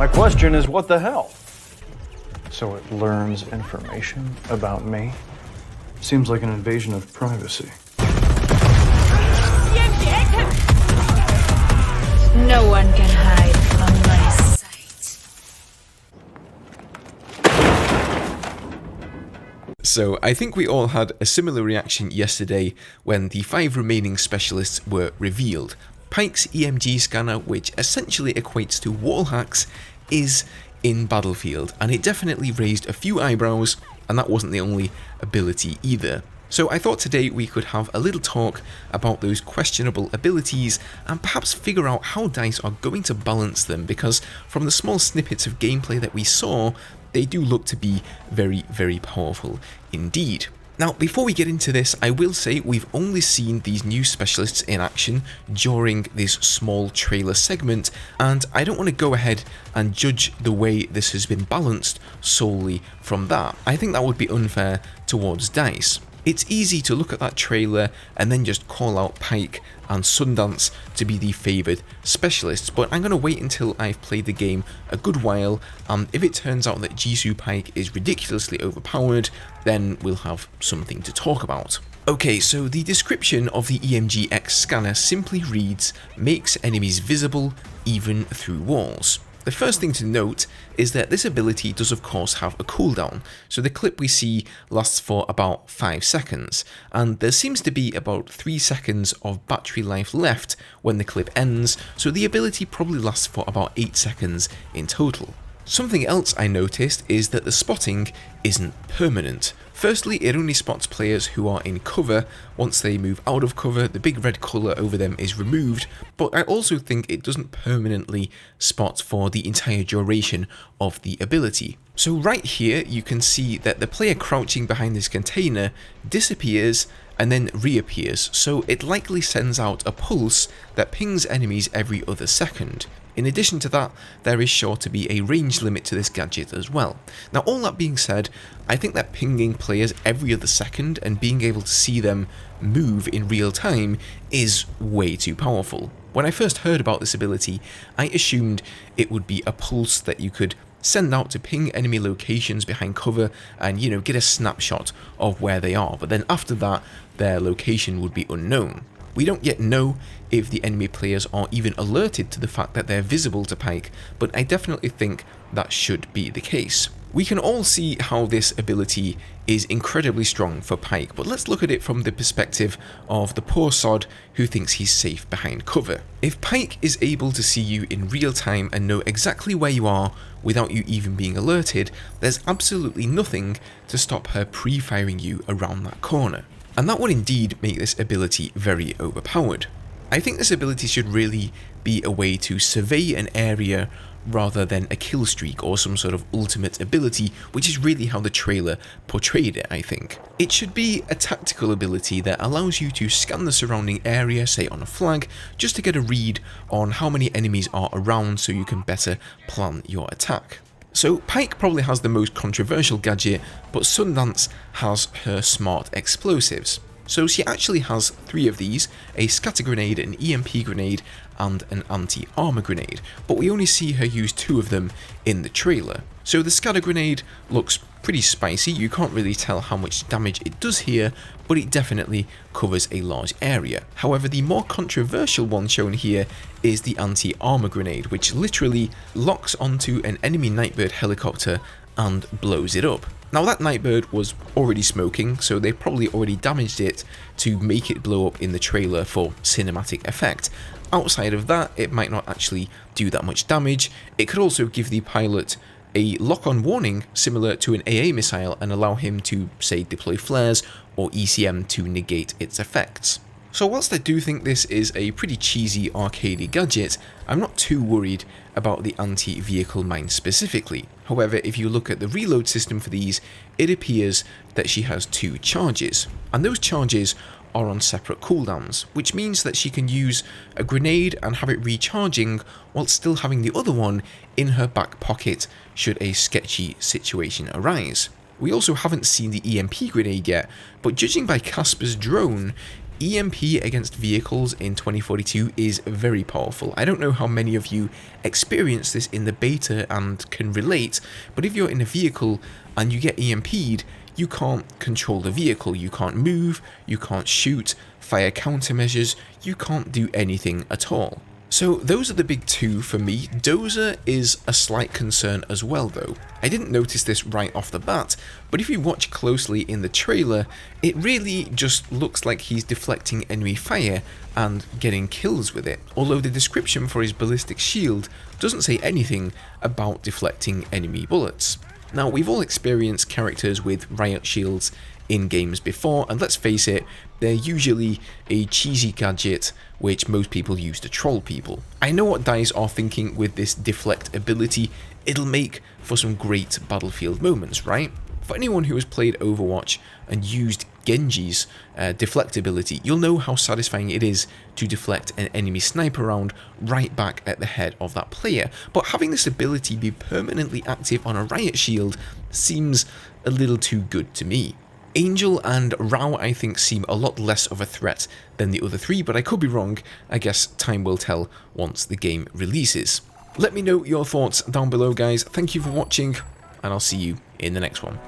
My question is, what the hell? So it learns information about me? Seems like an invasion of privacy. No one can hide from my sight. So I think we all had a similar reaction yesterday when the 5 remaining specialists were revealed. Paik's EMG scanner, which essentially equates to Wallhacks, is in Battlefield, and it definitely raised a few eyebrows, and that wasn't the only ability either. So I thought today we could have a little talk about those questionable abilities and perhaps figure out how DICE are going to balance them, because from the small snippets of gameplay that we saw, they do look to be very, very powerful indeed. Now, before we get into this, I will say we've only seen these new specialists in action during this small trailer segment, and I don't want to go ahead and judge the way this has been balanced solely from that. I think that would be unfair towards DICE. It's easy to look at that trailer and then just call out Paik and Sundance to be the favoured specialists, but I'm going to wait until I've played the game a good while, and if it turns out that Ji-Soo-Paik is ridiculously overpowered, then we'll have something to talk about. Okay, so the description of the EMG-X scanner simply reads, makes enemies visible even through walls. The first thing to note is that this ability does of course have a cooldown, so the clip we see lasts for about 5 seconds, and there seems to be about 3 seconds of battery life left when the clip ends, so the ability probably lasts for about 8 seconds in total. Something else I noticed is that the spotting isn't permanent. Firstly, it only spots players who are in cover. Once they move out of cover, the big red colour over them is removed, but I also think it doesn't permanently spot for the entire duration of the ability. So right here you can see that the player crouching behind this container disappears and then reappears, so it likely sends out a pulse that pings enemies every other second. In addition to that, there is sure to be a range limit to this gadget as well. Now, all that being said, I think that pinging players every other second and being able to see them move in real time is way too powerful. When I first heard about this ability, I assumed it would be a pulse that you could send out to ping enemy locations behind cover and, you know, get a snapshot of where they are, but then after that, their location would be unknown. We don't yet know if the enemy players are even alerted to the fact that they're visible to Paik, but I definitely think that should be the case. We can all see how this ability is incredibly strong for Paik, but let's look at it from the perspective of the poor sod who thinks he's safe behind cover. If Paik is able to see you in real time and know exactly where you are without you even being alerted, there's absolutely nothing to stop her pre-firing you around that corner. And that would indeed make this ability very overpowered. I think this ability should really be a way to survey an area rather than a kill streak or some sort of ultimate ability, which is really how the trailer portrayed it, I think. It should be a tactical ability that allows you to scan the surrounding area, say on a flag, just to get a read on how many enemies are around so you can better plan your attack. So Paik probably has the most controversial gadget, but Sundance has her smart explosives. So she actually has 3 of these, a scatter grenade, an EMP grenade, and an anti-armor grenade, but we only see her use 2 of them in the trailer. So the scatter grenade looks pretty spicy, you can't really tell how much damage it does here, but it definitely covers a large area. However, the more controversial one shown here is the anti-armor grenade, which literally locks onto an enemy Nightbird helicopter and blows it up. Now that Nightbird was already smoking, so they probably already damaged it to make it blow up in the trailer for cinematic effect. Outside of that, it might not actually do that much damage. It could also give the pilot a lock-on warning similar to an AA missile and allow him to, say, deploy flares or ECM to negate its effects. So whilst I do think this is a pretty cheesy arcadey gadget, I'm not too worried about the anti-vehicle mine specifically. However, if you look at the reload system for these, it appears that she has 2 charges, and those charges are on separate cooldowns, which means that she can use a grenade and have it recharging while still having the other one in her back pocket should a sketchy situation arise. We also haven't seen the EMP grenade yet, but judging by Casper's drone, EMP against vehicles in 2042 is very powerful. I don't know how many of you experience this in the beta and can relate, but if you're in a vehicle and you get EMP'd, you can't control the vehicle, you can't move, you can't shoot, fire countermeasures, you can't do anything at all. So those are the big two for me. Dozer is a slight concern as well though. I didn't notice this right off the bat, but if you watch closely in the trailer, it really just looks like he's deflecting enemy fire and getting kills with it, although the description for his ballistic shield doesn't say anything about deflecting enemy bullets. Now, we've all experienced characters with Riot shields in games before, and let's face it, they're usually a cheesy gadget which most people use to troll people. I know what DICE are thinking with this deflect ability, it'll make for some great battlefield moments, right? For anyone who has played Overwatch and used Genji's deflect ability, you'll know how satisfying it is to deflect an enemy sniper round right back at the head of that player, but having this ability be permanently active on a Riot shield seems a little too good to me. Angel and Rao I think seem a lot less of a threat than the other three, but I could be wrong. I guess time will tell once the game releases. Let me know your thoughts down below, guys. Thank you for watching, and I'll see you in the next one.